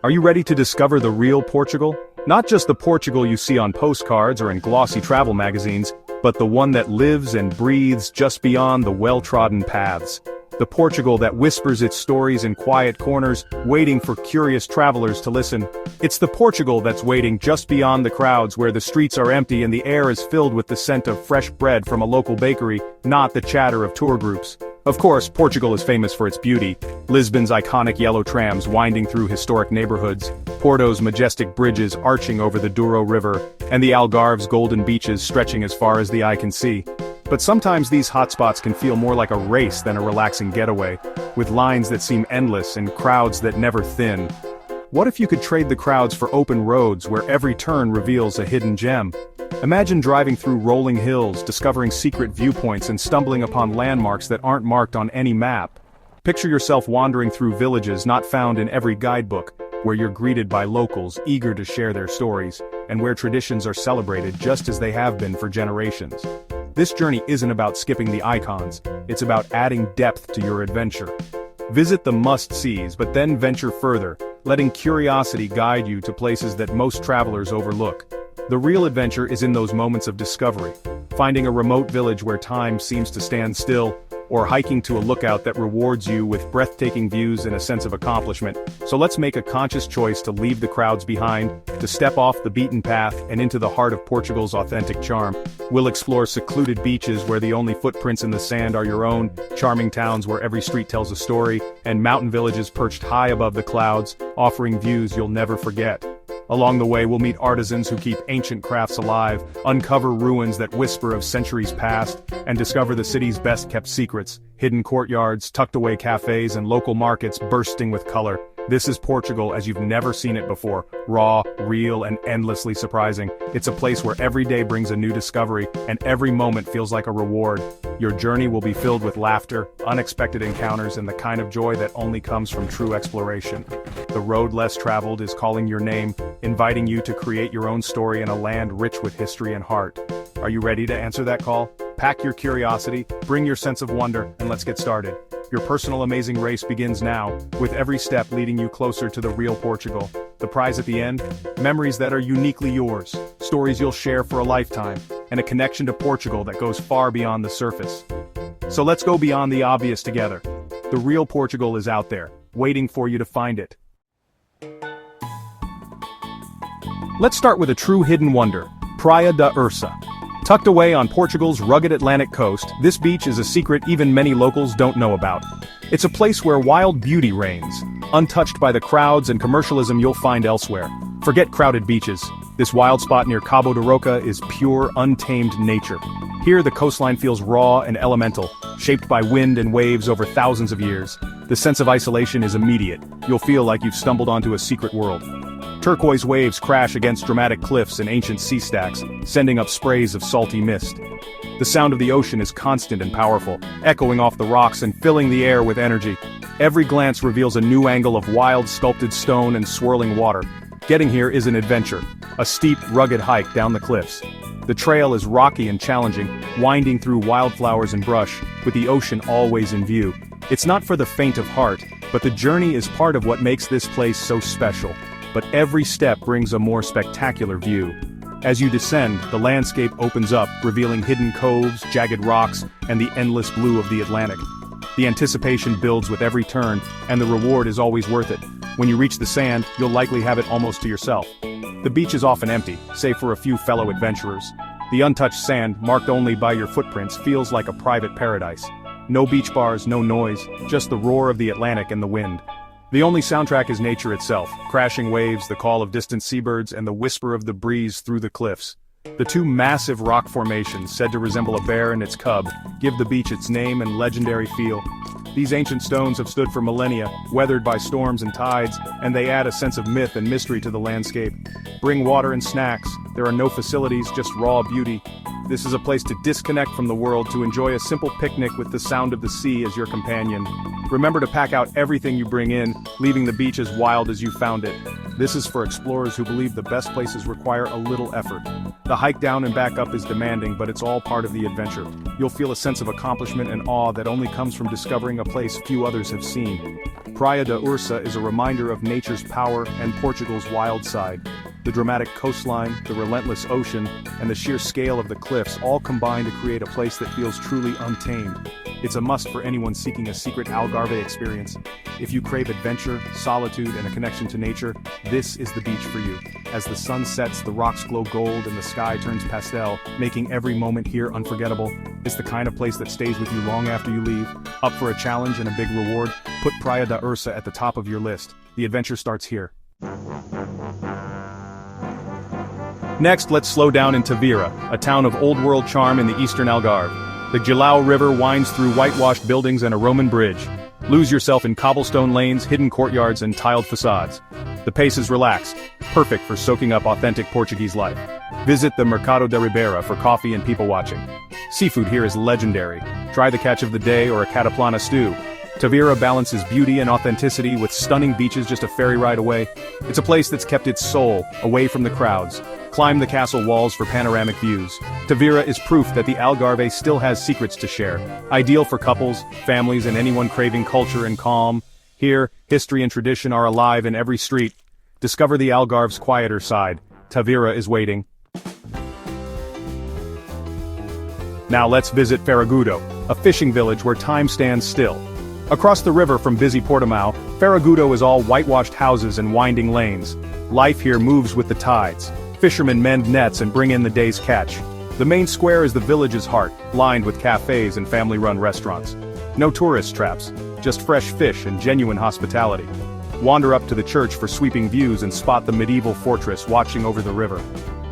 Are you ready to discover the real Portugal? Not just the Portugal you see on postcards or in glossy travel magazines, but the one that lives and breathes just beyond the well-trodden paths. The Portugal that whispers its stories in quiet corners, waiting for curious travelers to listen. It's the Portugal that's waiting just beyond the crowds where the streets are empty and the air is filled with the scent of fresh bread from a local bakery, not the chatter of tour groups. Of course, Portugal is famous for its beauty. Lisbon's iconic yellow trams winding through historic neighborhoods, Porto's majestic bridges arching over the Douro River, and the Algarve's golden beaches stretching as far as the eye can see. But sometimes these hotspots can feel more like a race than a relaxing getaway, with lines that seem endless and crowds that never thin. What if you could trade the crowds for open roads where every turn reveals a hidden gem? Imagine driving through rolling hills, discovering secret viewpoints and stumbling upon landmarks that aren't marked on any map. Picture yourself wandering through villages not found in every guidebook, where you're greeted by locals eager to share their stories, and where traditions are celebrated just as they have been for generations. This journey isn't about skipping the icons, it's about adding depth to your adventure. Visit the must-sees but then venture further, letting curiosity guide you to places that most travelers overlook. The real adventure is in those moments of discovery, finding a remote village where time seems to stand still, or hiking to a lookout that rewards you with breathtaking views and a sense of accomplishment. So let's make a conscious choice to leave the crowds behind, to step off the beaten path and into the heart of Portugal's authentic charm. We'll explore secluded beaches where the only footprints in the sand are your own, charming towns where every street tells a story, and mountain villages perched high above the clouds, offering views you'll never forget. Along the way we'll meet artisans who keep ancient crafts alive, uncover ruins that whisper of centuries past, and discover the city's best-kept secrets, hidden courtyards, tucked-away cafes and local markets bursting with color. This is Portugal as you've never seen it before, raw, real, and endlessly surprising. It's a place where every day brings a new discovery, and every moment feels like a reward. Your journey will be filled with laughter, unexpected encounters, and the kind of joy that only comes from true exploration. The road less traveled is calling your name, inviting you to create your own story in a land rich with history and heart. Are you ready to answer that call? Pack your curiosity, bring your sense of wonder, and let's get started. Your personal amazing race begins now, with every step leading you closer to the real Portugal. The prize at the end? Memories that are uniquely yours, stories you'll share for a lifetime, and a connection to Portugal that goes far beyond the surface. So let's go beyond the obvious together. The real Portugal is out there, waiting for you to find it. Let's start with a true hidden wonder, Praia da Ursa. Tucked away on Portugal's rugged Atlantic coast, this beach is a secret even many locals don't know about. It's a place where wild beauty reigns, untouched by the crowds and commercialism you'll find elsewhere. Forget crowded beaches. This wild spot near Cabo de Roca is pure, untamed nature. Here the coastline feels raw and elemental, shaped by wind and waves over thousands of years. The sense of isolation is immediate. You'll feel like you've stumbled onto a secret world. Turquoise waves crash against dramatic cliffs and ancient sea stacks, sending up sprays of salty mist. The sound of the ocean is constant and powerful, echoing off the rocks and filling the air with energy. Every glance reveals a new angle of wild sculpted stone and swirling water. Getting here is an adventure, a steep, rugged hike down the cliffs. The trail is rocky and challenging, winding through wildflowers and brush, with the ocean always in view. It's not for the faint of heart, but the journey is part of what makes this place so special. But every step brings a more spectacular view. As you descend, the landscape opens up, revealing hidden coves, jagged rocks, and the endless blue of the Atlantic. The anticipation builds with every turn, and the reward is always worth it. When you reach the sand, you'll likely have it almost to yourself. The beach is often empty, save for a few fellow adventurers. The untouched sand, marked only by your footprints, feels like a private paradise. No beach bars, no noise, just the roar of the Atlantic and the wind. The only soundtrack is nature itself, crashing waves, the call of distant seabirds, and the whisper of the breeze through the cliffs. The two massive rock formations, said to resemble a bear and its cub, give the beach its name and legendary feel. These ancient stones have stood for millennia, weathered by storms and tides, and they add a sense of myth and mystery to the landscape. Bring water and snacks. There are no facilities, just raw beauty. This is a place to disconnect from the world, to enjoy a simple picnic with the sound of the sea as your companion. Remember to pack out everything you bring in, leaving the beach as wild as you found it. This is for explorers who believe the best places require a little effort. The hike down and back up is demanding, but it's all part of the adventure. You'll feel a sense of accomplishment and awe that only comes from discovering a place few others have seen. Praia de Ursa is a reminder of nature's power and Portugal's wild side. The dramatic coastline, the relentless ocean, and the sheer scale of the cliffs all combine to create a place that feels truly untamed. It's a must for anyone seeking a secret Algarve experience. If you crave adventure, solitude, and a connection to nature, this is the beach for you. As the sun sets, the rocks glow gold and the sky turns pastel, making every moment here unforgettable. It's the kind of place that stays with you long after you leave. Up for a challenge and a big reward? Put Praia da Ursa at the top of your list. The adventure starts here. Next, let's slow down in Tavira, a town of old-world charm in the eastern Algarve. The Gilao River winds through whitewashed buildings and a Roman bridge. Lose yourself in cobblestone lanes, hidden courtyards, and tiled facades. The pace is relaxed, perfect for soaking up authentic Portuguese life. Visit the Mercado de Ribeira for coffee and people watching. Seafood here is legendary. Try the catch of the day or a cataplana stew. Tavira balances beauty and authenticity with stunning beaches just a ferry ride away. It's a place that's kept its soul, away from the crowds. Climb the castle walls for panoramic views. Tavira is proof that the Algarve still has secrets to share. Ideal for couples, families, and anyone craving culture and calm. Here, history and tradition are alive in every street. Discover the Algarve's quieter side. Tavira is waiting. Now let's visit Ferragudo, a fishing village where time stands still. Across the river from busy Portimão, Ferragudo is all whitewashed houses and winding lanes. Life here moves with the tides. Fishermen mend nets and bring in the day's catch. The main square is the village's heart, lined with cafes and family-run restaurants. No tourist traps, just fresh fish and genuine hospitality. Wander up to the church for sweeping views and spot the medieval fortress watching over the river.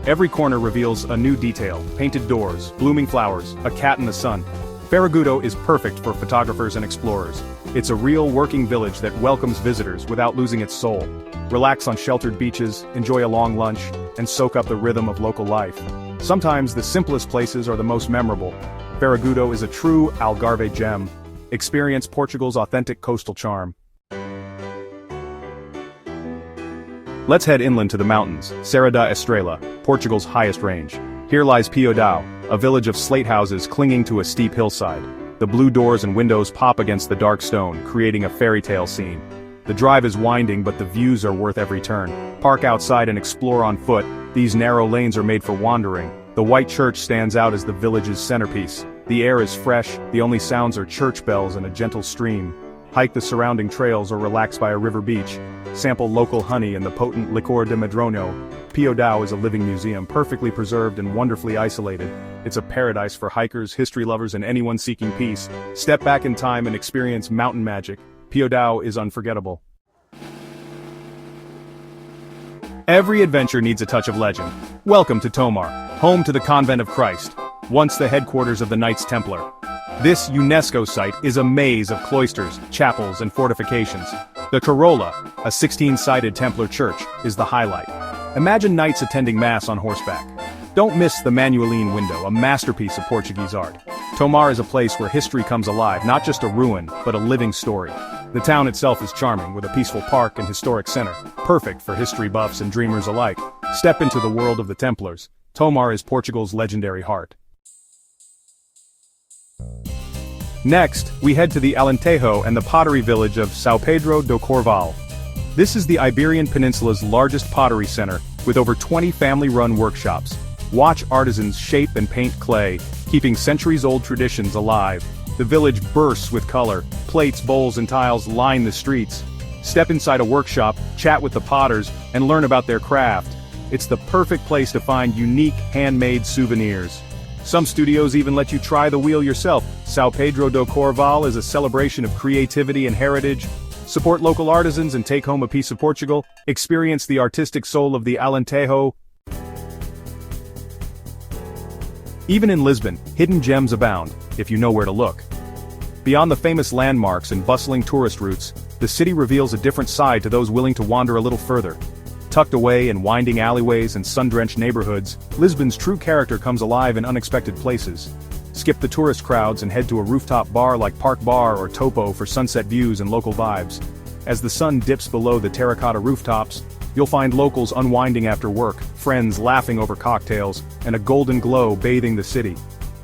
Every corner reveals a new detail: painted doors, blooming flowers, a cat in the sun. Ferragudo is perfect for photographers and explorers. It's a real working village that welcomes visitors without losing its soul. Relax on sheltered beaches, enjoy a long lunch, and soak up the rhythm of local life. Sometimes the simplest places are the most memorable. Ferragudo is a true Algarve gem. Experience Portugal's authentic coastal charm. Let's head inland to the mountains, Serra da Estrela, Portugal's highest range. Here lies Piódão, a village of slate houses clinging to a steep hillside. The blue doors and windows pop against the dark stone, creating a fairy tale scene. The drive is winding, but the views are worth every turn. Park outside and explore on foot. These narrow lanes are made for wandering. The white church stands out as the village's centerpiece. The air is fresh, the only sounds are church bells and a gentle stream. Hike the surrounding trails or relax by a river beach. Sample local honey and the potent licor de madrono. Piódão is a living museum, perfectly preserved and wonderfully isolated. It's a paradise for hikers, history lovers, and anyone seeking peace. Step back in time and experience mountain magic. Piódão is unforgettable. Every adventure needs a touch of legend. Welcome to Tomar, home to the Convent of Christ, once the headquarters of the Knights Templar. This UNESCO site is a maze of cloisters, chapels, and fortifications. The Corolla, a 16-sided Templar church, is the highlight. Imagine knights attending mass on horseback. Don't miss the Manueline window, a masterpiece of Portuguese art. Tomar is a place where history comes alive, not just a ruin, but a living story. The town itself is charming, with a peaceful park and historic center, perfect for history buffs and dreamers alike. Step into the world of the Templars. Tomar is Portugal's legendary heart. Next, we head to the Alentejo and the pottery village of São Pedro do Corval. This is the Iberian Peninsula's largest pottery center, with over 20 family-run workshops. Watch artisans shape and paint clay, keeping centuries-old traditions alive. The village bursts with color. Plates, bowls, and tiles line the streets. Step inside a workshop, chat with the potters, and learn about their craft. It's the perfect place to find unique, handmade souvenirs. Some studios even let you try the wheel yourself. São Pedro do Corval is a celebration of creativity and heritage. Support local artisans and take home a piece of Portugal. Experience the artistic soul of the Alentejo. Even in Lisbon, hidden gems abound, if you know where to look. Beyond the famous landmarks and bustling tourist routes, the city reveals a different side to those willing to wander a little further. Tucked away in winding alleyways and sun-drenched neighborhoods, Lisbon's true character comes alive in unexpected places. Skip the tourist crowds and head to a rooftop bar like Park Bar or Topo for sunset views and local vibes. As the sun dips below the terracotta rooftops, you'll find locals unwinding after work, friends laughing over cocktails, and a golden glow bathing the city.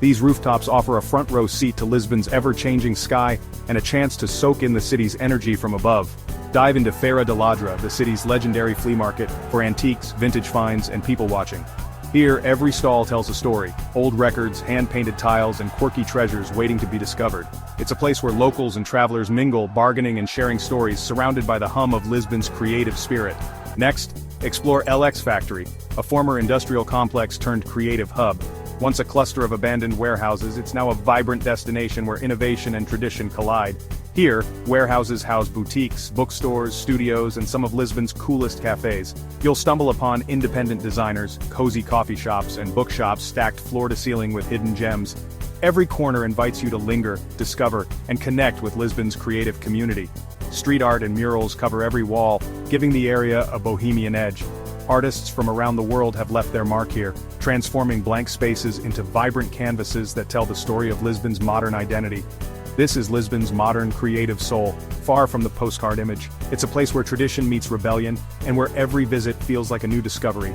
These rooftops offer a front-row seat to Lisbon's ever-changing sky and a chance to soak in the city's energy from above. Dive into Feira de Ladra, the city's legendary flea market, for antiques, vintage finds, and people-watching. Here, every stall tells a story: old records, hand-painted tiles, and quirky treasures waiting to be discovered. It's a place where locals and travelers mingle, bargaining and sharing stories, surrounded by the hum of Lisbon's creative spirit. Next, explore LX Factory, a former industrial complex turned creative hub. Once a cluster of abandoned warehouses, it's now a vibrant destination where innovation and tradition collide. Here, warehouses house boutiques, bookstores, studios, and some of Lisbon's coolest cafes. You'll stumble upon independent designers, cozy coffee shops, and bookshops stacked floor to ceiling with hidden gems. Every corner invites you to linger, discover, and connect with Lisbon's creative community. Street art and murals cover every wall, giving the area a bohemian edge. Artists from around the world have left their mark here, transforming blank spaces into vibrant canvases that tell the story of Lisbon's modern identity. This is Lisbon's modern creative soul, far from the postcard image. It's a place where tradition meets rebellion, and where every visit feels like a new discovery.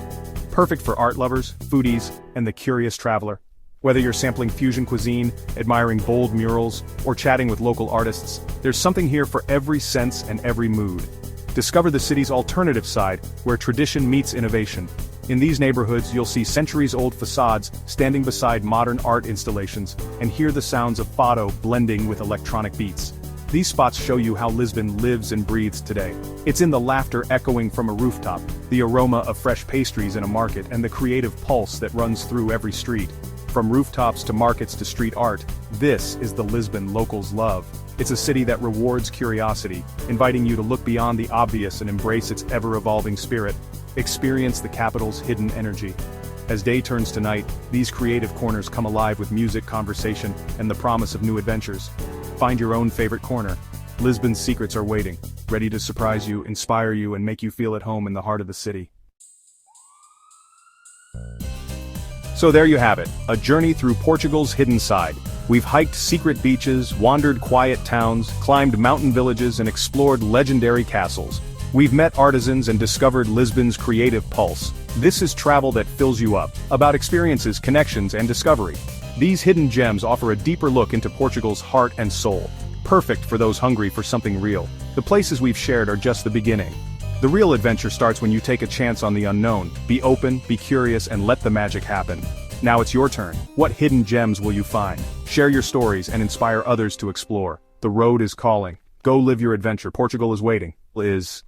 Perfect for art lovers, foodies, and the curious traveler. Whether you're sampling fusion cuisine, admiring bold murals, or chatting with local artists, there's something here for every sense and every mood. Discover the city's alternative side, where tradition meets innovation. In these neighborhoods, you'll see centuries-old facades standing beside modern art installations, and hear the sounds of fado blending with electronic beats. These spots show you how Lisbon lives and breathes today. It's in the laughter echoing from a rooftop, the aroma of fresh pastries in a market, and the creative pulse that runs through every street. From rooftops to markets to street art, this is the Lisbon locals love. It's a city that rewards curiosity, inviting you to look beyond the obvious and embrace its ever-evolving spirit. Experience the capital's hidden energy. As day turns to night, these creative corners come alive with music, conversation, and the promise of new adventures. Find your own favorite corner. Lisbon's secrets are waiting, ready to surprise you, inspire you, and make you feel at home in the heart of the city. So there you have it, a journey through Portugal's hidden side. We've hiked secret beaches, wandered quiet towns, climbed mountain villages, and explored legendary castles. We've met artisans and discovered Lisbon's creative pulse. This is travel that fills you up, about experiences, connections, and discovery. These hidden gems offer a deeper look into Portugal's heart and soul. Perfect for those hungry for something real. The places we've shared are just the beginning. The real adventure starts when you take a chance on the unknown. Be open, be curious, and let the magic happen. Now it's your turn. What hidden gems will you find? Share your stories and inspire others to explore. The road is calling. Go live your adventure. Portugal is waiting.